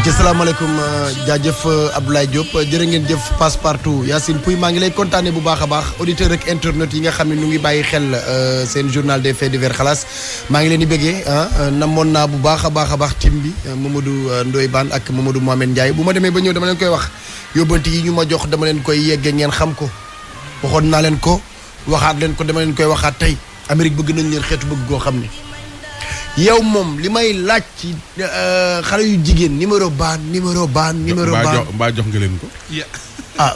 ayca salaamaaleykum jaajëf Abdoulaye Diop jërë ngeen jëf passe partout Yacine Pouy maa ngi lay kontaane bu baax a baax auditeur ak internet yi nga xam ne ñu ngi bàyyi xel seen journal des faits divers xalaas maa ngi leen di bëggee namoon naa bu baax a baax tim bi Mamadou Ndoye Bane ak Mamadou Mohamed Ndiaye bu ma demee ba ñëw dama leen koy wax yóbbanti yi ñu ma jox dama leen koy yegge ngeen xam ko waxoon naa leen ko waxaat leen ko dama leen koy waxaat tey Amérique bëgg nañ leen xeetu bëgg goo xam ne yow moom li may laaj ci xale yu jigéen numéro baan mbaa jox nga leen ko.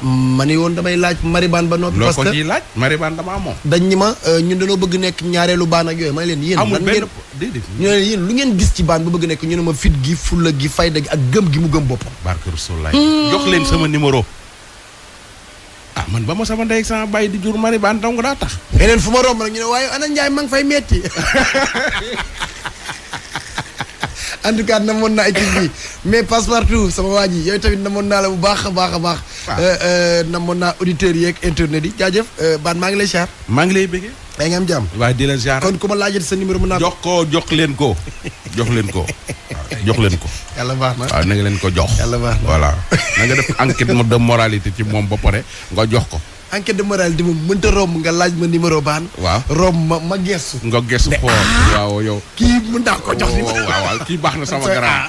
ma ne woon damay laaj maribaan ba noppi. parce que loo ko ciy laaj maribaan damaa moom. dañ ñi ma ñun dañoo bëgg nekk ñaareelu baan ak yooyu ma ne leen yéen. amul benn déedéet ñu ne yéen lu ngeen gis ci baan ba bëgg nekk ñu ne ma fit gi fulla gi fayda gi ak gëm gi mu gëm boppam. barke Rasulaay jox leen sama numéro. man ba ma sama ndey ak sama bàyyi di jur maribaan dong daa tax. yeneen fu ma romb nag ñu ne waaye ana Njaay ma ngi fay metti en tout cas namoon naa équipe bi mais Passepartout sama waa ji yooyu tamit namoon naa la bu baax a baax. namoon naa auditeurs yi ak internet yi jaajëf Bane maa ngi lay ziar. maa ngi lay bëggee. yaa ngi am jàmm. waaye di la ziar. kon ku ma laajee sa numéro mën naa jox leen ko. jox leen ko. yàlla baax na waaw na nga leen ko jox. yàlla baax na voilà na nga def enquête de moralité ci moom ba pare nga jox ko. enquête de moralité moom mënta romb nga laaj ma numéro Bane. waaw romb ma gestu. nga gestu xool waaw yow. kii mën naa ko jox waaw kii baax na sama grand.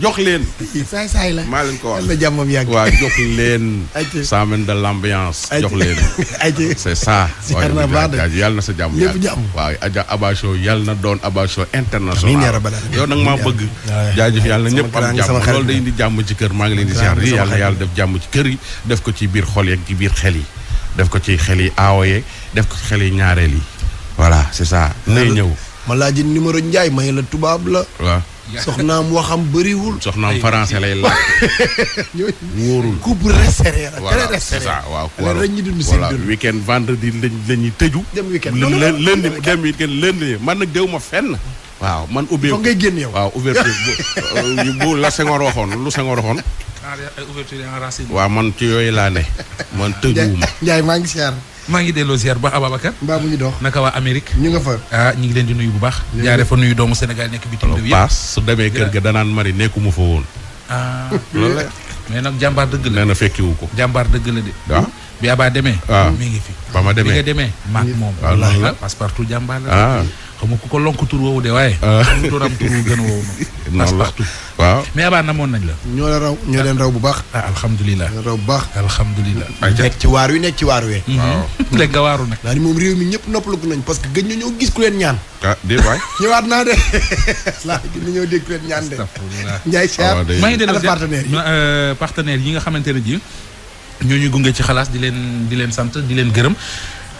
jox leen. saay la maa leen ko wax yàlla jàmmam yàgg. waaw jox leen. ça mène de l'ambiance. jox leen. c'est ça. yàlla na sa jàmm lépp jàmm. waaw Abba Show yàlla na doon Abba Show international. yow nag maa bëgg. jaajëf yàlla na ñëpp am jàmm loolu day indi jàmm ci kër maa ngi leen di ziar yàlla def jàmm ci kër yi def ko ci biir xol yeeg ci biir xel yi def ko ci xel yi aawo yeeg def ko ci xel yi ñaareel yi voilà c'est ça. nay ñëw ma laaj numéro Ndiaye may la tubaab la. waaw. soxnaam waxam bëriwul. soxnaam français lay laaj. wóorul couple resserré la. voilà c'est ça waaw. alors ñu dund seen dund. weekend vendredi lañuy tëju. dem weekend lundi dem weekend lundi man nag dew ma fenn. waaw man ubbeeku foog ngay génn yow. waaw ouverture bu la Senghor waxoon lu Senghor waxoon. ouverture en racine. waaw man ci yooyu laa ne. man tëjuwuma. Ndiaye maa ngi siyaar. maa ngi delloo ziar ba Ababacar. mbaa mu ñu dox. naka waa Amérique. ñu nga fa. ñu ngi leen di nuyu bu baax. jaaree fa nuyu doomu Sénégal nekk bitim réew yëpp. paas su demee kër ga danaan mari nekkuma fa woon. loolu la. mais nag jàmbaar dëgg la. nee na fekkiwu ko. jàmbaar dëgg la de. waaw bi Aba demee. mi ngi fi. ba ma demee bi nga demee. maak moom. waaw loolu la Passepartout jàmbaar la. xam nga ku ko lonk tur woowu de waaye. mu turam tur wu gën a woowu noonu. Passepartout. waaw mais Aba namoon nañ la. ñoo leen raw bu baax. alhamdulilah. ñoo raw bu baax. alhamdulilah. nekk ci waar wi. waaw léegi nga waaru nag. daa ni moom réew mi ñëpp noppalu nañ parce que gëj na ñoo gis ku leen ñaan. déet waay. ñëwaat naa de gëj na ñoo dégg ku leen ñaan de. Ndiaye Cheikh. maa ngi delloo partenaires yi partenaires yi nga xamante ne ji ñoo ñu gunge ci xalaas di leen sant di leen gërëm.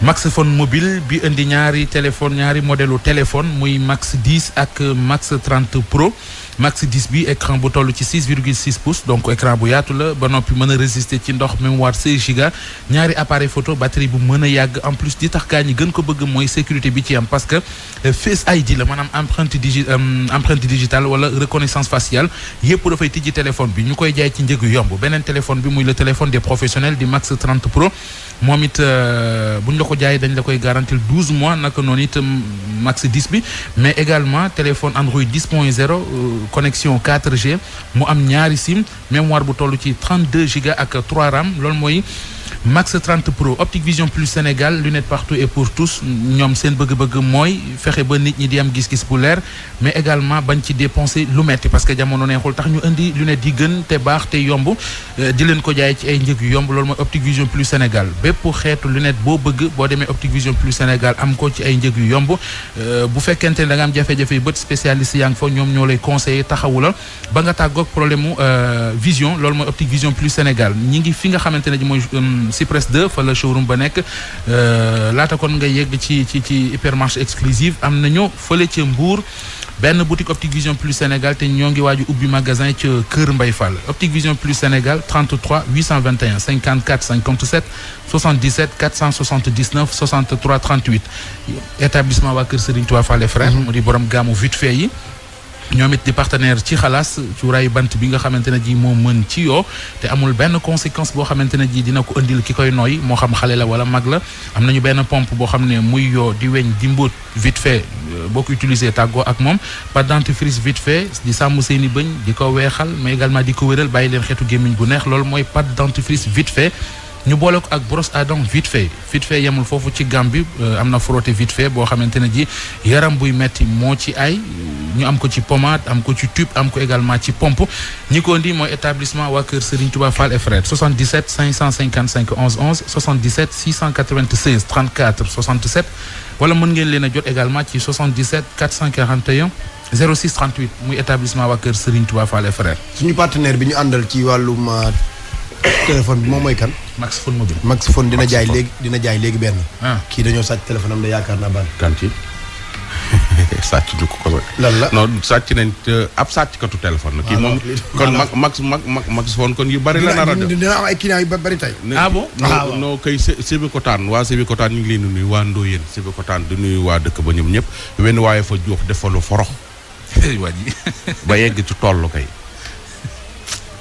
Max Phone mobile bi indi ñaari téléphone ñaari modèlu téléphone muy Max 10 ak Max 30 Pro Max 10 bi écran bu toll ci 6,6 pouces donc écran bu yaatu la ba noppi mën a résister ci ndox mémoire 16 Go ñaari appareil photo batterie bu mën a yàgg en plus di tax gaa ñi gën ko bëgg mooy sécurité bi ci am parce que Face ID la maanaam empreinte digitale wala reconnaissance faciale yëpp dafay tijji téléphone bi ñu koy jaay ci njëg yu yomb beneen téléphone bi muy le téléphone des professionnels di Max 30 Pro moom it bu ñu la ko jaayee dañ la koy garantir 12 mois naka noonu it Max 10 bi mais également téléphone Android 10.0 connexion 4G mu am ñaari SIM mémoire bu toll ci 32 Go ak 3 RAM loolu mooy Max 30 Pro Optic Vision Plus Sénégal lunettes partout et pour tous ñoom seen bëgg-bëgg mooy fexe ba nit ñi di am gis-gis bu leer mais également bañ ci dépenser lu metti parce que jamono neexul tax ñu indi lunettes yi gën te baax te yomb di leen ko jaay ci ay njëg yu yomb loolu mooy Optic Vision Plus Sénégal bépp xeetu lunette boo bëgg boo demee Optic Vision Plus Sénégal am ko ci ay njëg yu yomb bu fekkente ne da nga am jafe-jafe yu bët spécialiste yaa ngi fa ñoom ñoo lay conseiller taxawu la ba nga tàggoog problème mu vision loolu mooy Optic Vision Plus Sénégal ñi ngi fi nga xamante ne mooy Cypress 2 fa la showroom ba nekk laata kon nga yegg ci hypermarché exclusive am nañu fële ca Mbour benn boutique Optic Vision Plus Sénégal te ñoo ngi waaju ubbi magasin ca Kër Mbay Fall Optic Vision Plus Sénégal 33 821 54 57 77 479 63 38 établissement waa Kër Serigne Touba Fall frère mu di borom gaamu vite fait yi ñoom it di partenaire ci xalaas cuuraayu bant bi nga xamante ne ji moo mën ci yoo te amul benn conséquence boo xamante ne ji dina ko indil ki koy nooy moo xam xale la wala mag la am nañu benn pompe boo xam ne muy yoo di weñ di mbóot vite fait boo ko utiliser tàggoo ak moom pâte dentifrice vite fait di sàmm seeni bëñ di ko weexal mais également di ko wéral bàyyi leen xeetu gémmiñ gu neex loolu mooy pâte dentifrice vite fait ñu boole ko ak brosse à dents vite fait yemul foofu ci gam bi am na frotté vite fait boo xamante ne ji yaram buy metti moo ci ay ñu am ko ci pommade am ko ci tube am ko également ci pompe ñi ko indi mooy établissement waa kër Serigne Touba Fall et Frères 77 555 11 11 77 696 34 67 wala mën ngeen leen a jot également ci 77 441 06 38 muy établissement waa kër Serigne Touba Fall et Frères. suñu partenaire bi ñu àndal ci wàllum téléphone bi moom mooy kan. Max Phone mobile. Max Phone dina jaay léegi benn. kii dañoo sàcc téléphone am da yaakaar naa ban. kan ci sàcc ñu ko lan la non sàcc nañ ab sàcckatu téléphone la. kii moom kon Max Phone kon yu bari la nar a def. dina am ay clients yu bari tey. bon non kay Sébikotane waa Sébikotane ñu ngi leen di nuyu waa Ndoyeen Sébikotane di nuyu waa dëkk ba ñoom ñëpp wenn waaye fa jox def fa lu forox. waa ji ba yegg ci tollu kay.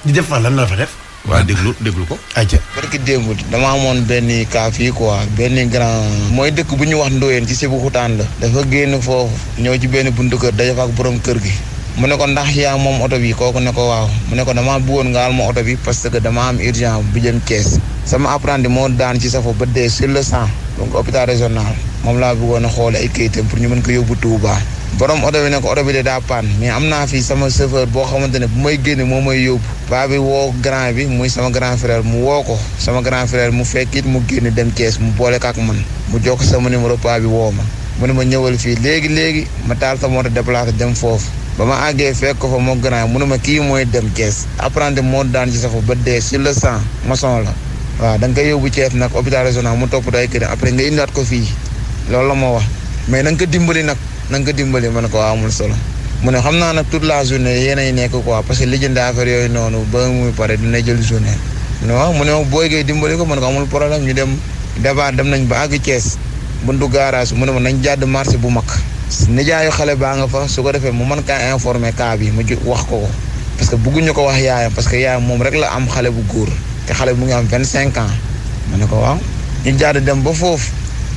di def fa lan la fa def. waa déglu ko. ayca. barki démb dama amoon benn cas fii quoi benn grand. mooy dëkk bu ñu wax Ndoyeen ci Sébikotane la. dafa génn foofu ñëw ci benn buntu kër daje fa ak borom kër gi. mu ne ko ndax yaa moom oto bi kooku ne ko waaw mu ne ko damaa bëggoon nga al ma oto bi parce que dama am urgence bu jëm Thiès. sama apprenti moo daan ci safo ba dee sur le sang donc hôpital régional moom laa bëggoon a xool ay kayitam pour ñu mën ko yóbbu Touba. borom oto bi ne ko oto bi de daa paan mais am naa fii sama chauffeur boo xamante ne bu may génne moo may yóbbu. paa bi woo grand bi muy sama grand frère mu woo ko sama grand frère mu fekkit mu génne dem Thiès mu boole ko ak man mu jox ko sama numéro paa bi woo ma mu ne ma ñëwal fii léegi ma taal sama oto déplacé dem foofu. ba ma àggee fekk ko fa moo grand mu ne ma kii mooy dem Thiès apprenti moo daan ci safu ba dee sur le sang maçon la waaw da nga koy yóbbu Thiès nag hôpital régional mu toppatoo ay kër après nga indiwaat ko fii loolu la ma wax mais na nga ko dimbali nag. na nga ko dimbali ma ne ko amul solo mu ne xam naa nag toute la journée yéenay nekk quoi parce que lijjanti affaire yooyu noonu ba muy pare dina jël journée. non mu ne ma booy ngay dimbali ko ma ne ko amul problème ñu dem débat dem nañ ba àgg Thiès buntu garage mu ne ma nañ jàdd marché bu mag. nijaayu xale baa nga fa su ko defee mu mën kaa informer cas bi mu wax ko parce que bëgguñu ko wax yaayam parce que yaayam moom rek la am xale bu góor te xale bu ngi am 25 ans ma ne ko waaw ñu jàdd dem ba foofu.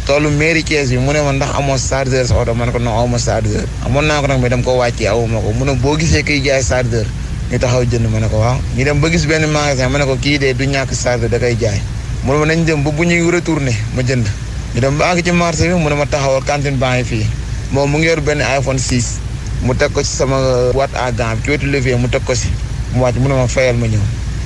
tollu mairie Thiès bi mu ne ma ndax amoo chargeur sa oto ma ne ko non aw ma chargeur amoon naa ko nag mais dama ko wàccee awu ma ko mu ne boo gisee kiy jaay chargeur ñu taxaw jënd ma ne ko waaw ñu dem ba gis benn magasin ma ne ko kii de du ñàkk chargeur da koy jaay mu ne ma nañ dem ba bu ñuy retourné ma jënd ñu dem ba àgg ci marché bi mu ne ma taxawal cantine baa ngi fii moom mu ngi yor benn iPhone 6 mu teg ko ci sama boîte à gants bi ci wetu levier mu teg ko si mu wàcc mu ne ma fayal ma ñëw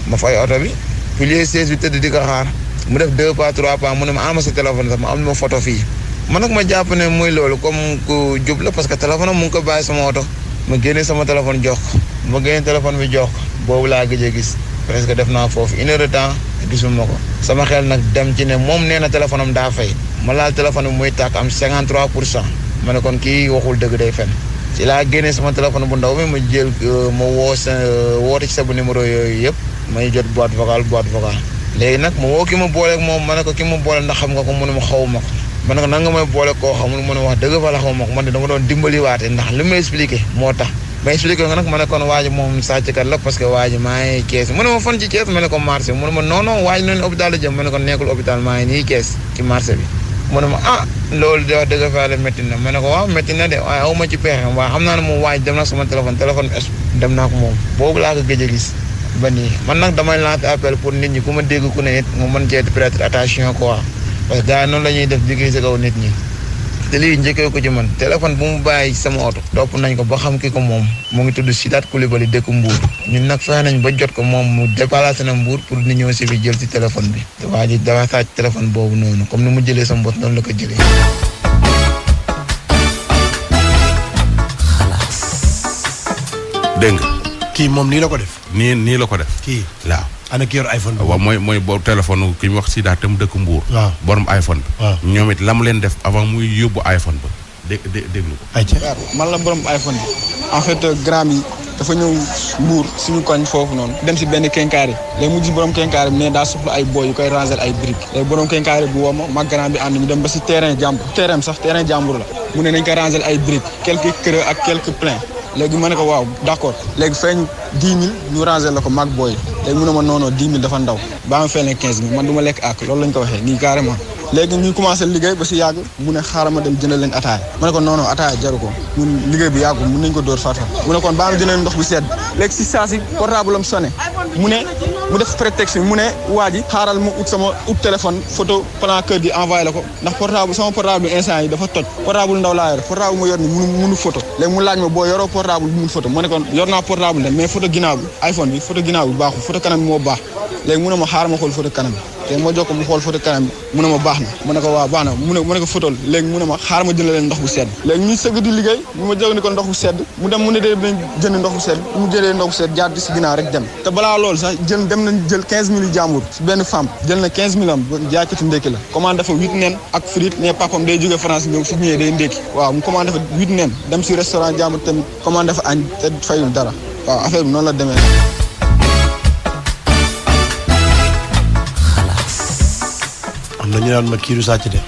ma fay oto bi pilier 16 bi tëdd di ko xaar mu def 2 pas 3 pas mu ne ma ama sa téléphone sax ma am ma photo fii man nag ma jàpp ne muy loolu comme ku jub la parce que téléphone am mu ngi ko bàyyi sama oto ma génne sama téléphone jox ko ma génne téléphone bi jox ko boobu laa gëj a gis presque def naa foofu 1 heure de temps gisuma ko sama xel nag dem ci ne moom nee na téléphone am daa fay ma laal téléphone bi muy tàkk am 53% ma ne kon kii waxul dëgg day fen ci laa génne sama téléphone bu ndaw mi ma jël ma woote ci sa bu numéro yooyu yëpp may jot boîte vocale léegi nag ma woo ki ma booleeg moom ma ne ko ki ma boole ndax xam nga ko mu ne ma xaw ma ko ma ne ko nan nga may boole koo xamul mu ne wax dëgg fa la xaw ma ko man de dama doon dimbali waate ndax li ma expliqué moo tax ma expliqué nga nag ma ne kon waa ji moom sàcckat la parce que waa ji maa ngi Thiès mu ne ma fan ci Thiès ma ne ko marché mu ne ma non waa ji noonu hôpital la jëm ma ne ko nekkul hôpital maa ngi nii Thiès ci marché bi mu ne ma loolu de wax dëgg fa la métti na ma ne ko waaw métti na de waaye aw ma ci pexe waaye xam naa ne moom waa ji dem na sama téléphone dem naa ko moom boobu laa ko gëj a gis ba nii man nag damay lancer appel pour nit ñi ku ma dégg ku ne nit mu mën cee prêter attention quoi parce que gars yi noonu la ñuy def liggéey si kaw nit ñi te lii njëkkee ko ci man téléphone bu mu bàyyi sama oto topp nañ ko ba xam ki ko moom mu ngi tudd Sidaat Coulibaly dëkk Mbour ñun nag fexe nañ ba jot ko moom mu déplacé na Mbour pour nit ñëw si fi jël si téléphone bi te waa ji dafa sàcc téléphone boobu noonu comme ni mu jëlee sama bot noonu la ko jëlee. dégg nga. kii moom nii la ko def. nii la ko def. kii waaw. ana ki yor iPhone bi. waaw mooy boobu téléphone ki ñu wax Sida te mu dëkk Mbour. waaw borom iPhone bi. waaw ñoom it la mu leen def avant muy yóbbu iPhone ba déglu ko. ayca man la borom iPhone bi en fait grand bi dafa ñëw Mbour suñu koñ foofu noonu dem si benn kenkaari léegi mu gis borom kenkaari bi ne daa soxla ay boy yu koy ranger ay briques léegi borom kenkaari bi woo ma mag grand bi ànd ñu dem ba si terrain jàmbur terrain jàmbur la mu ne nañ ko ranger ay briques quelques creux ak quelques pleins léegi ma ne ko waaw d'accord léegi feeñ 10 000 ñu ranger la ko mag booy léegi mu ne ma non non 10 000 dafa ndaw ba ma fay leen 15 000 man du ma lekk ak loolu lañ ko waxee nii carrément léegi ñu commencé liggéey ba si yàgg mu ne xaaral ma dem jëndal leen ataaya ma ne ko non non ataaya jaru ko ñun liggéey bi yàggul mun nañ ko dóor fat mu ne kon ba ma jëndal ndox bu sedd léegi si saa si portable am sonné mu def prétexte mu ne waa ji xaaral mu ut téléphone photo plan kër gi envoyé la ko ndax sama portable instant yi dafa toj portable ndaw laa yor portable mu yor ni munu photo léegi mu laaj ma boo yoroo portable bi mun photo mu ne kon yor naa portable de mais photo ginnaaw bi iPhone bi photo ginnaaw bi baaxul photo kanam bi moo baax léegi mu ne ma xaaral ma xool photo kanam bi léegi ma jox ko mu xool photo kanam bi mu ne ma baax na mu ne ko waaw baax na mu ne ko photo léegi mu ne ma xaaral ma jënd leen ndox bu sedd léegi ñu sëgg di liggéey ñu ma jóg ni ko ndox bu sedd mu dem mu ne dee dañ jënd ndox bu sedd mu jëlee ndox bu sedd jaar di si ginnaaw rek dem te balaa loolu sax dem nañ jël 15 000 jàmbur si benn femme jël na 15 000 am jaaykatu ndékki la commande dafa 8 nen ak frite mais papam day jóge France ñëw su ñëwee day ndékki waaw mu commande dafa 8 nen dem si restaurant jàmbur tamit commande dafa añ te fayul dara waaw affaire bi noonu la demee am na ñu naan ma kii du sàcc de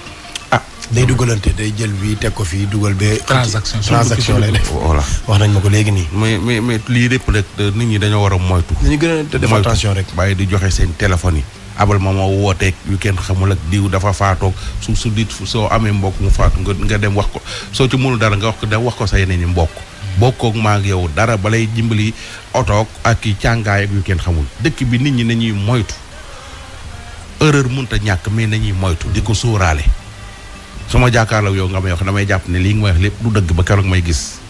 day dugalante day jël bii teg ko fii dugal bee. transaction lay def voilà wax nañ ma ko léegi nii. mais lii lépp rek nit ñi dañoo war a moytu. nañu gën a def attention rek. bàyyi di joxe seen téléphone yi. abal ma wooteeg yu kenn xamul ak diw dafa faatoog su dit soo amee mbokk mu faatu nga dem wax ko soo ci mënul dara nga wax ko sa yeneen i mbokk. bokkoog maa ak yow dara balay dimbali otoog ak i càngaay ak yu kenn xamul dëkk bi nit ñi nañuy moytu erreur mënut a ñàkk mais nañuy moytu di ko sóoraale. su ma jàkkaarloo yow nga may wax damay jàpp ne lii nga may wax lépp du dëgg ba keroog may gis.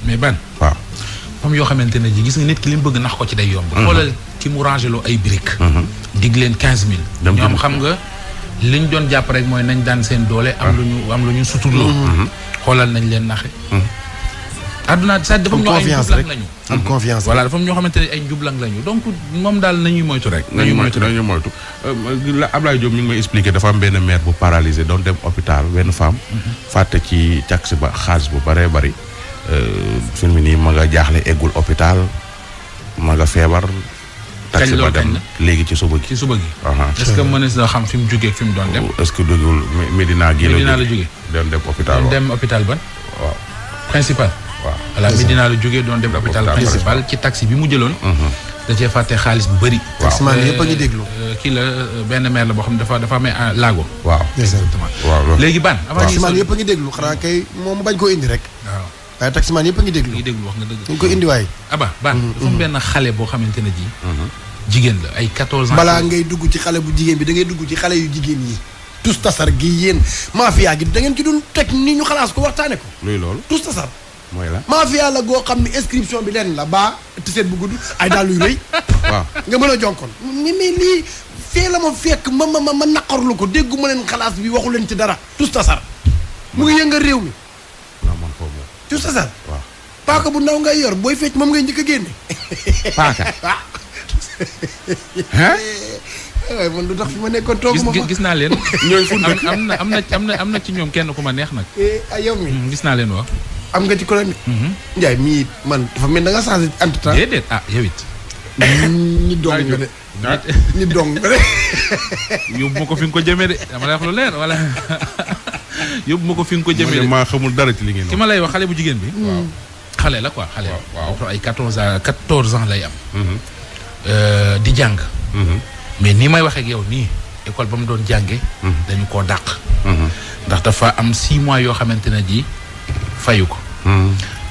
mais ban. waaw. am yoo xamante ne ji gis nga nit ki li mu bëgg nax ko ci day yomb. xoolal ki mu rangé loo ay briques. dig leen 15000. ñoom xam nga liñ doon jàpp rek mooy nañ daan seen doole. am lu ñu suturloo. xoolal nañ leen naxe. àdduna sa dafa am ñoo ay njublang lañu. am confiance voilà dafa am ñoo xamante ne ay njublang lañu donc moom daal nañuy moytu rek. nañuy moytu Ablaye Diop mi ngi may expliqué dafa am benn mère bu paralysé doon dem hôpital benn femme. fàtte ci taxi ba xaalis bu baree bari. fi mu nii ma nga jaaxle eggul hôpital ma nga feebar. taxi ba dem léegi ci suba gi. ci suba gi. est-ce que mënees na xam fi mu jógee fi mu doon dem. est-ce que dugul Medina gi la jógee doon dem hôpital doon dem hôpital ban. waaw principal. waaw voilà Medina la jógee doon dem hôpital principal ci taxi bi mu jëloon. da cee fàtte xaalis bu bëri. waaw taximaan yëpp a ngi déglu. kii la benn maire la boo xam ne dafa amee laago. waaw exactement. waaw léegi ban. avant taximaan yëpp a ngi déglu xanaa kay moom bañ koo indi rek. waaw waaye taximaan yëpp a ngi déglu. ngi déglu wax nga dëgg. ñu ko indi waay. aba ban dafa am benn xale boo xamante ne ji. jigéen la ay 14 ans. balaa ngay dugg ci xale bu jigéen bi da ngay dugg ci xale yu jigéen yi. tous tasar gi yéen mafia gi da ngeen ci doon teg ni ñu xalaas ko waxtaane ko. luy loolu tous tasar. mooy la mafia la goo xam ne inscription bi lenn la baa tiset bu gudd ay daal luy rëy. waaw nga mën a jonkoon. mais lii fee la ma fekk ma naqarlu ko déggu ma leen xalaas bi waxu leen ci dara. tous tasar mu ngi yëngal réew mi. non man foofu tous tasar. waaw paaka bu ndaw ngay yor booy fecc moom ngay njëkk a génne. paaka. waaye man lu tax fi ma nekkoon toogu ma fa gis naa leen. am na ci ñoom kenn ku ma neex nag. yow mi gis naa leen wax. am nga ci colonie. Ndiaye mii man dafa mel da nga changé entre temps. déedéet yow it. ñi dong nga de. ñi dong nga de. yóbbu ma ko fi nga ko jëmee de dama lay wax lu leer wala yóbbu ma ko fi nga ko jëmee de. maa xamul dara ci li ngeen ki ma lay wax xale bu jigéen bi. xale la quoi xale. waaw ay 14 ans lay am. di jàng. mais ni may waxee ak yow nii école ba mu doon jànge dañu koo dàq. ndax dafa am 6 mois yoo xamante ne ji fayu ko.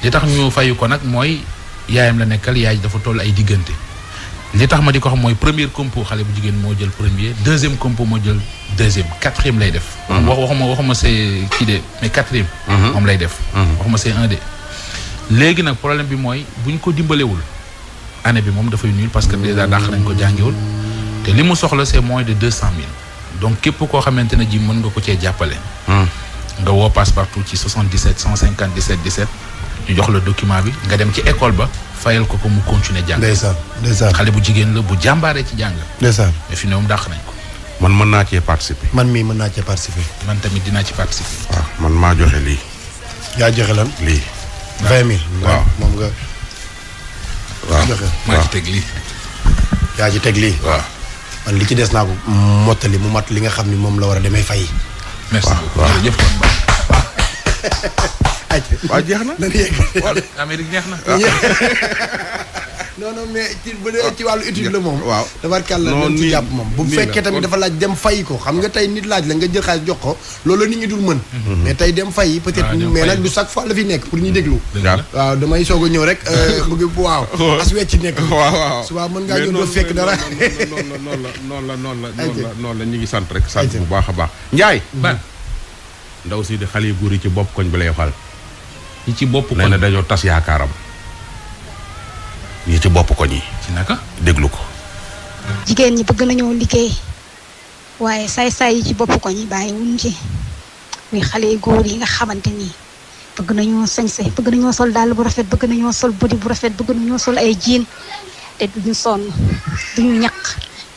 li tax ñu fayu ko nag mooy yaayam la nekkal yaay dafa toll ay diggante. li tax ma di ko xam mooy premier compo xale bu jigéen moo jël premier deuxième compo moo jël deuxième quatrième lay def. waxuma c'est kii de mais quatrième. moom lay def. waxuma c'est 1 de. léegi nag problème bi mooy bu ñu ko dimbalewul année bi moom dafay nul parce que déjà dàq nañ ko jàngiwul te li mu soxla c'est moins de 200 000 donc képp koo xamante ne ji mën nga ko cee jàppale. nga woo Passepartout ci 77 157 17 ñu jox la document bi nga dem ci école ba fayal ko mu continuer jàng. ndeysaan xale bu jigéen la bu jàmbaaree ci jàng. ndeysaan mais fi ne moom dàq nañ ko. man mën naa cee participer. man mii mën naa cee participer. man tamit dinaa ci participer. waaw man maa joxe lii. yaa joxe lan lii. 20 000. waaw moom nga. waaw joxe maa ci teg lii. yaa ci teg lii. waaw man li ci des naa ko mottali mu mat li nga xam ni moom la war a demee fay. merci beaucoup jërëjëf. waaw jeex na. dañuy yegg. Amérique neex na. non mais ci wàllu étude la moom. waaw tabarkàlla dañ ci jàpp moom. bu fekkee tamit dafa laaj dem fay ko xam nga tey nit laaj la nga jël xaalis jox ko loolu la nit ñi dul mën. mais tey dem fay peut-être mais nag du chaque fois la fi nekk pour ñu déglu. waaw damay soog a ñëw rek bëgg waaw. as wecc nekk. waaw suba mën ngaa ñëw doo fekk dara. noonu la ñu ngi sant rek. sant bu baax a baax. Ndiaye. ndaw si di xale yu góor yi ci bopp koñ bi lay waxal. yi ci bopp koñ nee na dañoo tas yaakaaram. ñi ci bopp koñ yi. ci naka déglu ko. jigéen ñi bëgg nañoo liggéey waaye saay-saay yi ci bopp koñ yi bàyyi wuñ ci muy xale yu góor yi nga xamante ni bëgg nañoo sañse bëgg nañoo sol dàll bu rafet bëgg nañoo sol body bu rafet bëgg nañoo sol ay jiin te duñu sonn duñu ñaq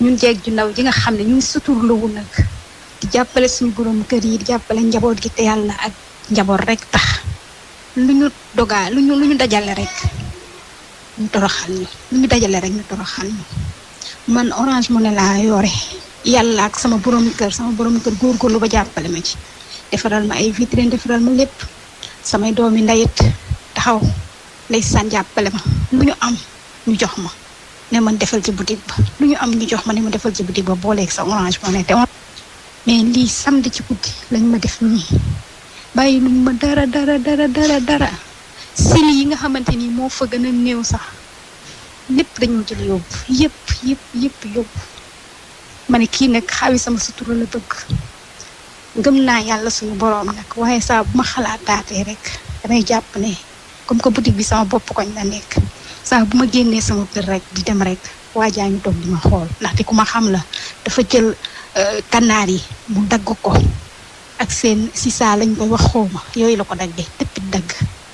ñun jeeg ju ndaw ji nga xam ne ñu ngi suturlawu nag di jàppale suñu borom kër yi di jàppale njaboot gi te yàlla ak njaboot rek tax lu ñu dogaa lu ñu dajale rek ñu toroxal ñu lu ñu dajale rek ñu toroxal ñu man Orange Money laa yore yàlla ak sama borom kër góorgóorlu ba jàppale ma ci defaral ma ay vitrine defaral ma lépp samay doomi ndayit taxaw lay san jàppale ma lu ñu am ñu jox ma ne man defal ci boutique ba lu ñu am ñu jox ma ne ma defal ci boutique ba booleeg sa Orange Money te mais lii samedi ci guddi lañ ma def nii bàyyi luñ ma dara sili yi nga xamante ni moo fa gën a néew sax lépp dañoo jël yóbbu yëpp yóbbu ma ne kii nag xawi sama sutura la bëgg gëm naa yàlla suñu boroom nag waaye saa bu ma xalaataatee rek damay jàpp ne comme que boutique bi sama bopp koñ la nekk saa bu ma génnee sama kër rek di dem rek waajaa ñu toog di ma xool ndaxte ku ma xam la dafa jël kanaar yi mu dagg ko ak seen sisa lañ koy wax xawma yooyu la ko daggee tëppit dagg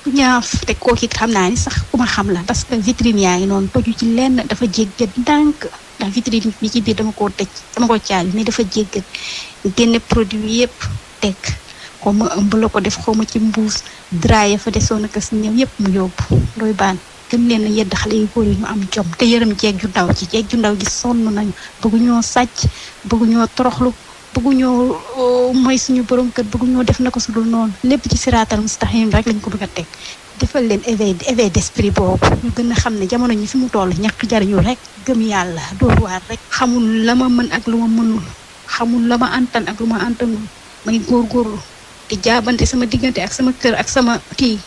ñaaf te kooku it xam naa ni sax ku ma xam la parce que vitrine yaa ngi noonu toju ci lenn dafa jéggat ndànk ndax vitrine bi ci biir dama koo caabi mais dafa jéggat génne produit yëpp teg xaw ma ëmb la ko def xaw ma ci mbuus draye fa desoon ak si ñëw yëpp mu yóbbu looy baan gën leen a yedd xale yu góor yi ñu am jom te yërëm jeeg ju ndaw gi sonn nañu bëgguñoo sàcc bëgguñoo toroxlu bëgguñoo mooy suñu borom kër bëgguñoo def na ko su dul noonu lépp ci siraatal mustaqim rek lañ ko bëgg a teg defal leen éveil d'esprit boobu ñu gën a xam ne jamono ñi fi mu toll ñàkk jariñu rek gëm yàlla door waar rek xamul la ma mën ak lu ma mënul xamul la ma antan ak lu ma antanul may góorgóorlu di jaabante sama diggante ak sama kër ak sama kii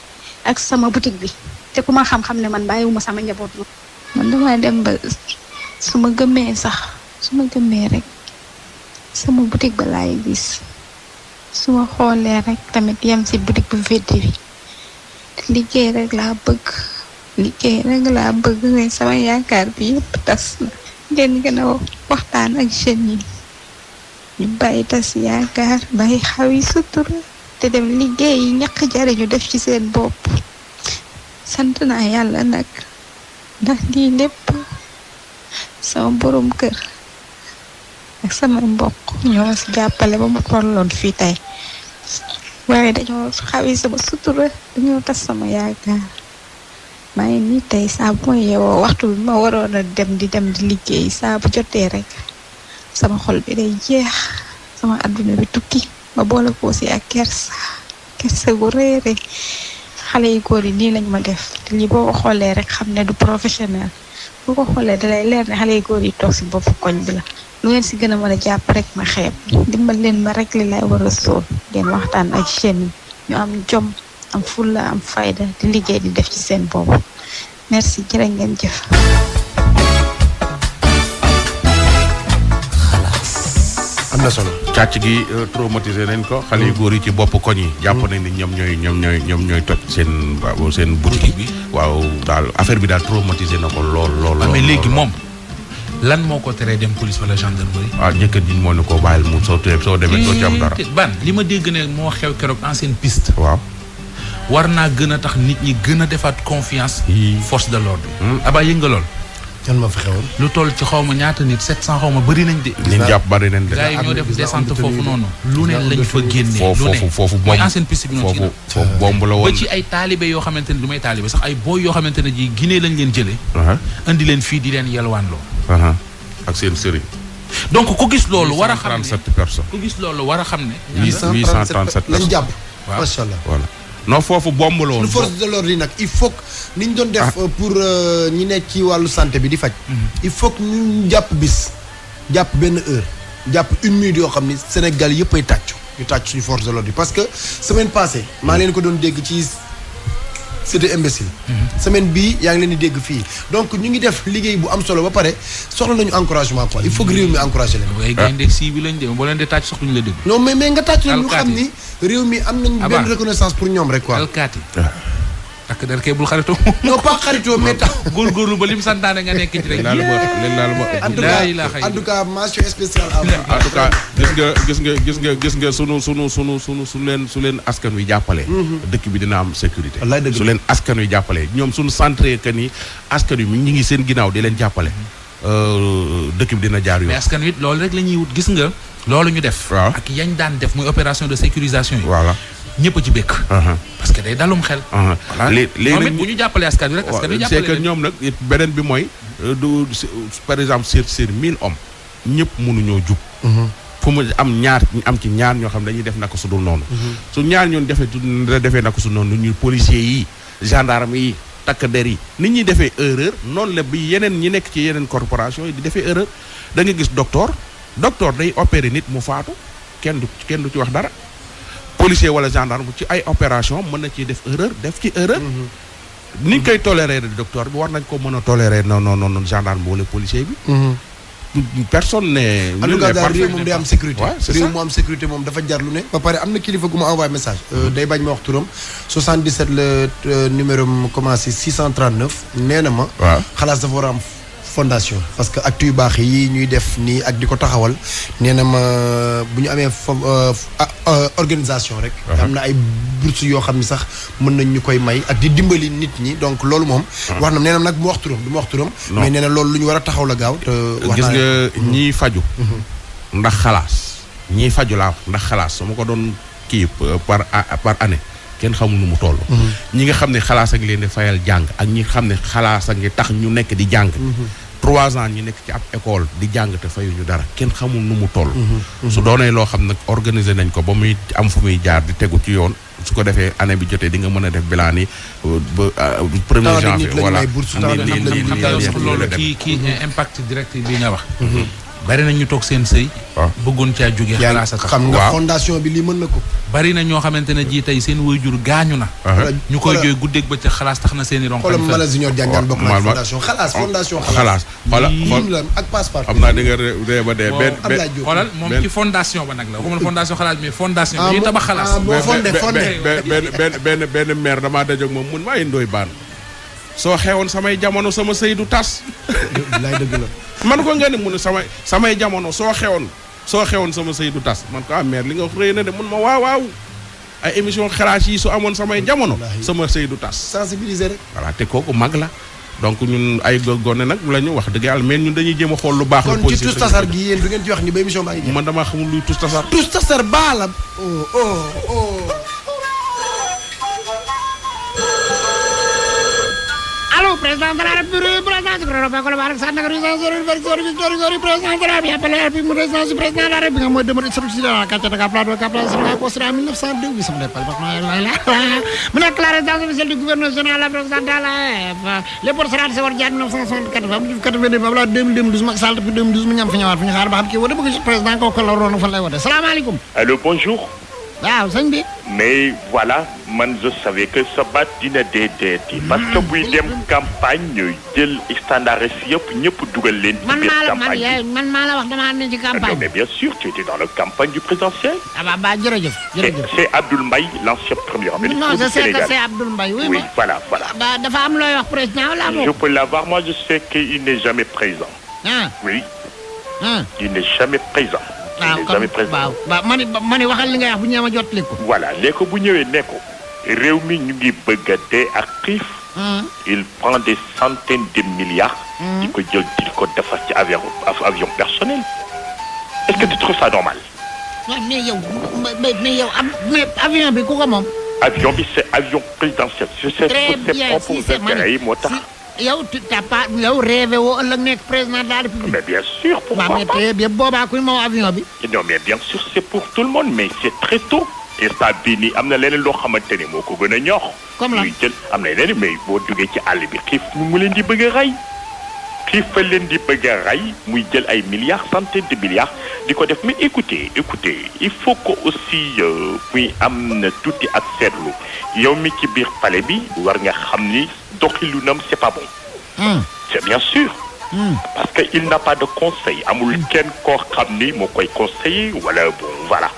ak sama boutique bi te ku ma xam-xam ne man bàyyiwuma sama njaboot man dama dem ba su ma gëmmee rek sama boutique ba laay gis su ma xoolee rek tamit yem ci boutique bu vide bi liggéey rek laa bëgg mais sama yaakaar bi yëpp tas na ngeen gën a waxtaan ak jeunes yi ñu bàyyi tas yaakaar bàyyi xaw yi sutura te dem liggéey yi ñàkk jariñu def ci seen bopp sant naa yàlla nag ndax lii lépp sama borom kër ak sama mbokk ñoo ma si jàppale ba mu tolloon fii tey waaye dañoo xawi sama sutura dañoo tas sama yaakaar maa ngi nii tey saa bu ma yeewoo waxtu bi ma waroon a dem di liggéey saa bu jotee rek sama xol bi day jeex sama adduna bi tukki ma boole ko si ak kersa gu réere xale yu góor yi nii lañ ma def te lii boo ko xoolee rek xam ne du professionnel boo ko xoolee dalay leer ne xale yu góor yi toog si boppu koñ bi la lu ngeen si gën a mën a jàpp rek ma xeeb dimbal leen ma rek li lay war a sóol ngeen waxtaan ak jeunes yi ñu am jom am fulla am fayda di liggéey di def ci seen bopp merci jërë ngeen jëf. am na solo. càcc gi traumatisé nañ ko xale yu góor yi ci bopp koñ yi. jàpp nañ ni ñoom ñooy toj seen boutique bi. waaw daal affaire bi daal traumatisé na ko lool. mais léegi moom. lan moo ko teree dem police wala gendarmerie. waaw jëkkër ji moo ne ko bàyyil mu soo demee doo ci am dara. ban li ma dégg ne moo xew keroog ancienne piste. waaw. war naa gën a tax nit ñi gën a defaat confiance. force de l'ordre. abaa yënga lool. kan ma fi xewoon. lu toll ci xaw ma ñaata nit 700 xaw ma bëri nañ de. li ñu jàpp bëri nañ de. gars yi ñoo def descente foofu noonu. lu ne lañ fa génnee. lu ne foofu mooy ancienne piste bi noonu. foofu bomb la woon ba ci ay taalibe yoo xamante ne du may taalibe sax ay booy yoo xamante ne ji Guinée lañ leen jëlee. indi leen fii di leen yelwaanloo. ak seen sëriñ. donc ku gis loolu war a xam ne 837 personnes. ku gis loolu war a xam ne. 837 lañ jàpp. waaw macha allah. voilà non foofu bomb la woon. force de l'ordre yi nag il faut que ni ñu doon def pour ñi nekk ci wàllu santé bi di faj. il faut que ñu jàpp bis jàpp benn heure jàpp une minute yoo xam ni Sénégal yëpp ay tàccu ñu tàcc suñu force de l'ordre yi parce que semaine passée maa leen ko doon dégg ci c'était imbécile. semaine bii yaa ngi leen di dégg fii donc ñu ngi def liggéey bu am solo ba pare soxla nañu encouragement quoi il faut que réew mi encouragé leen. waaye gaynde si bi lañ dem boo leen di tàcc soxla ñu la dégg. non mais nga tàcc leen ñu xam ni réew mi am nañ benn reconnaissance pour ñoom rek quoi. alkaati ak der kay bul xaritoo. non pas xaritoo mais tax. góorgóorlu ba lim santaane nga nekk ci rek. en tout cas mention spéciale à vous. en tout cas gis nga su leen askan wi jàppale. dëkk bi dina am sécurité. su leen askan wi jàppale ñoom suñu centré que ni askan wi ñi ngi seen ginnaaw di leen jàppale. dëkk bi dina jaar yoon. mais askan wi loolu rek la ñuy wut gis nga. loolu ñu def. waaw ak yañ daan def muy opération de sécurisation yi. voilà. ñëpp a ci békk. parce que day dalum xel. léegi nag bu ñu jàppalee askan wi rek askan wi jàppale c'est que ñoom nag beneen bi mooy du par exemple sur 1000 hommes ñëpp mënuñoo jub. fu mu am ci ñaar ñoo xam dañuy def naka su dul noonu. su ñaar ñoon defee naka su noonu ñuy policiers yi gendarme yi takk der yi nit ñuy defee erreur noonu la bi yeneen ñi nekk ci yeneen corporation yi di defee erreur da nga gis docteur day opérer nit mu faatu kenn du ci wax dara. policier wala gendarme ci ay opération mën na ciy def erreur. ni ñu koy tolérer docteur bi war nañ ko mën a tolérer non gendarme bi wala policier bi. personne ne. en tout cas daal réew moom day am sécurité. réew mu am sécurité moom dafa jar lu ne. ba pare am na kilifa gu ma envoyé message. day bañ ma wax turam 77 le numéro mu commencé 639 nee na ma. waaw xalaas dafa war a am fondation parce que actes yu baax yi ñuy def nii ak di ko taxawal nee na ma bu ñu amee organisation rek. am na ay bourses yoo xam ni sax mën nañ ñu koy may ak di dimbali nit ñi donc loolu moom. wax na nee na nag mu wax turam du ma wax turam. mais nee na loolu lu ñu war a taxaw la gaaw. te wax gis nga ñiy faju ndax xalaas ñiy faju laa ndax xalaas su ma ko doon kii par année kenn xamul nu mu toll. ñi nga xam ne xalaas a ngi leen di fayal jàng ak ñi xam ne xalaas a ngi tax ñu nekk di jàng. 3 ans ñi nekk ci ab école di jàng te fayuñu dara kenn xamul nu mu toll. su doonee loo xam nag organiser nañ ko ba muy am fu muy jaar di tegu ci yoon su ko defee année bi jotee di nga mën a def bilan yi ba 1er janvier. voilà loolu kii impact direct bi nga wax. bari na ñu toog seen sëy. bëggoon caa jóge xalaas xam nga fondation bi lii mën na ko. bari na ñoo xamante ne ji tey seen waajur gaañu na. ñu koy jooy guddeeg ba ca xalaas tax na seen i ronk. xoolal Mala Junior Diagne bokk na fondation xalaas. xalaas xoolal ak passeport. xam naa di nga ree ba dee. xoolal moom ci fondation ba nag la waxuma fondation xalaas mais fondation bi ñuy tabax xalaas. benn maire damaa dajoog moom mun maa indooy baan soo xewoon samay jamono sama sëy du tas. lay dëgg la. man ko nga ne mun samay jamono soo xewoon sama sëy du tas man ko maire li nga wax rëy na de mun ma waaw ay émission xalaas yi su amoon samay jamono sama sëy du tas. sensibiliser rek. voilà te kooku mag la donc ñun ay gone nag la ñu wax dëgg yàlla mais ñun dañuy jéem a xool lu baax. kon ci tus tasar gi yéen du ngeen ci wax ni ba émission baa ngi jeex. man damaa xamul luy tus tasar. tus tasar baa la. président de la République, président du gouvernement Colobane Sandaga président de la République, président de la République mooy demeure historique de la quartier Dakar Plateau Sénégal construit en 1902 bi sama dépal mu nekk la résidence officielle du gouverneur général la président de la Léopold Sédar Senghor Diagne 1964 am 89 am la 2012 Macky Sall depuis 2012 mu ñam fi ñëwaat fi ñu xaar ba xam kii wala bëgg président kooku la waroon fan lay wote salaamaaleykum. Allô, bonjour. waaw sëñ bi. mais voilà man je savais que sa baat dina déedéeti parce que buy dem campagne ñuy jël standard yëpp ñëpp dugal leen. ci biir campagne man maa la wax damaa ne ci campagne. mais bien sûr tu étais dans la campagne du présidentiel. ah bah jërëjëf. c'est Abdoul Mbaye l'ancien premier ministre du Sénégal. non je sais que c'est Abdoul Mbaye. oui voilà. bah dafa am looy wax président wala moom. je peux l'avoir moi je sais qu'il n'est jamais présent. oui. il n'est jamais présent. waaw ma ni waxal li nga wax bu ñëwee ma jotali ko. voilà léegi bu ñëwee ne ko réew mi ñu ngi bëgg a dee ak xiif. il prend des centaines de milliards. di ko jël di ko defar ci avion personnel. est-ce que tu trouves ça normal. mais yow avion bi ku ko moom. avion bi c'est avion présidentiel. très bien si c'est man moo tax. yow t'as pas yow rêvé woo ëllëg nekk président de la République. mais bien sûr pourquoi pas. mais très bien boobaa kuy moom avion bi. non mais bien sûr c'est pour tout le monde mais c'est très tôt. instant bii nii am na leneen loo xamante ni moo ko gën a ñox. comme la muy jël am na leneen mais boo duggee ci àll bi xiif mu leen di bëgg a rey. xiif fa leen di bëgg a rey muy jël ay milliards centaines de milliards di ko def mais écoutez il faut que aussi muy am na tuuti ak seetlu yow mi ci biir palais bi war nga xam ni doxalinam c'est pas bon. c'est bien sûr. parce que il n'a pas de conseil amul kenn koo xam ni moo koy conseiller wala bon voilà.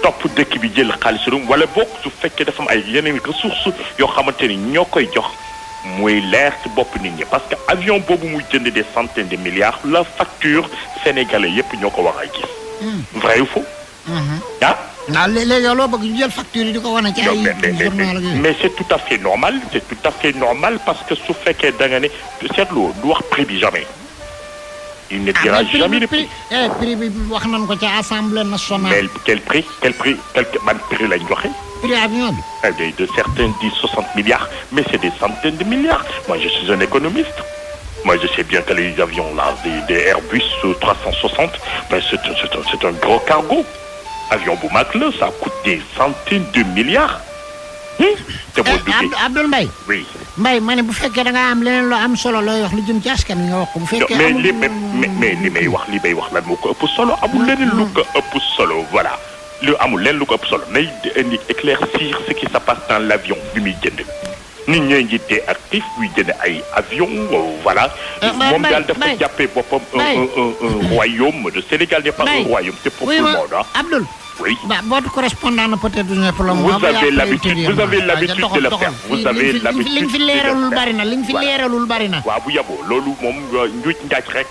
topp dëkk bi jël xaalisam wala bokk su fekkee dafa am ay yeneen ressources yoo xamante ni ñoo koy jox. muy leer ci bopp nit ñi parce que avion boobu muy jënd des centaines de milliards la facture sénégalais yépp ñoo ko war a gis. vrai ou faux. ah. waaw léegi yow loo bëgg ñu jël facture yi di ko wane ci ay journal mais c'est tout à fait normal parce que su fekkee da nga ne seetlu du wax prix bi jamais. il ne dira jamais le prix. prix bi wax nañ ko ci assemblée nationale. mais quel prix ban prix lañ joxe. prix avion bi. de certains disent 60 milliards mais c'est des centaines de milliards. Moi je suis un économiste. Moi je sais bien que les avions là des Airbus 360 ben c'est un gros cargo. avion bu mag la ça coûte des centaines de milliards. te boo duggee Abdoul Mbaye. oui. Mbaye ma ne bu fekkee da nga am leneen loo am solo looy wax lu jëm ci askan wi nga wax ko bu fekkee mais li may wax lan moo ko ëpp solo amul leneen lu ko ëpp solo voilà. lu amul leen lu ko ëpp solo nay indi éclaircir ce qui se passe dans l'avion bi muy jënd nit ñooy njiitee actif buy jënd ay avion voilà moom daal dafa jàppee boppam un royaume le Sénégal n'est pas un royaume c'est pour tout le monde Abdoul oui votre correspondant peut-être du pour le moment vous avez l'habitude de le faire vous avez l'habitude liñ fi leeralul bari na waaw bu yaboo loolu moom njuuj njaaj rek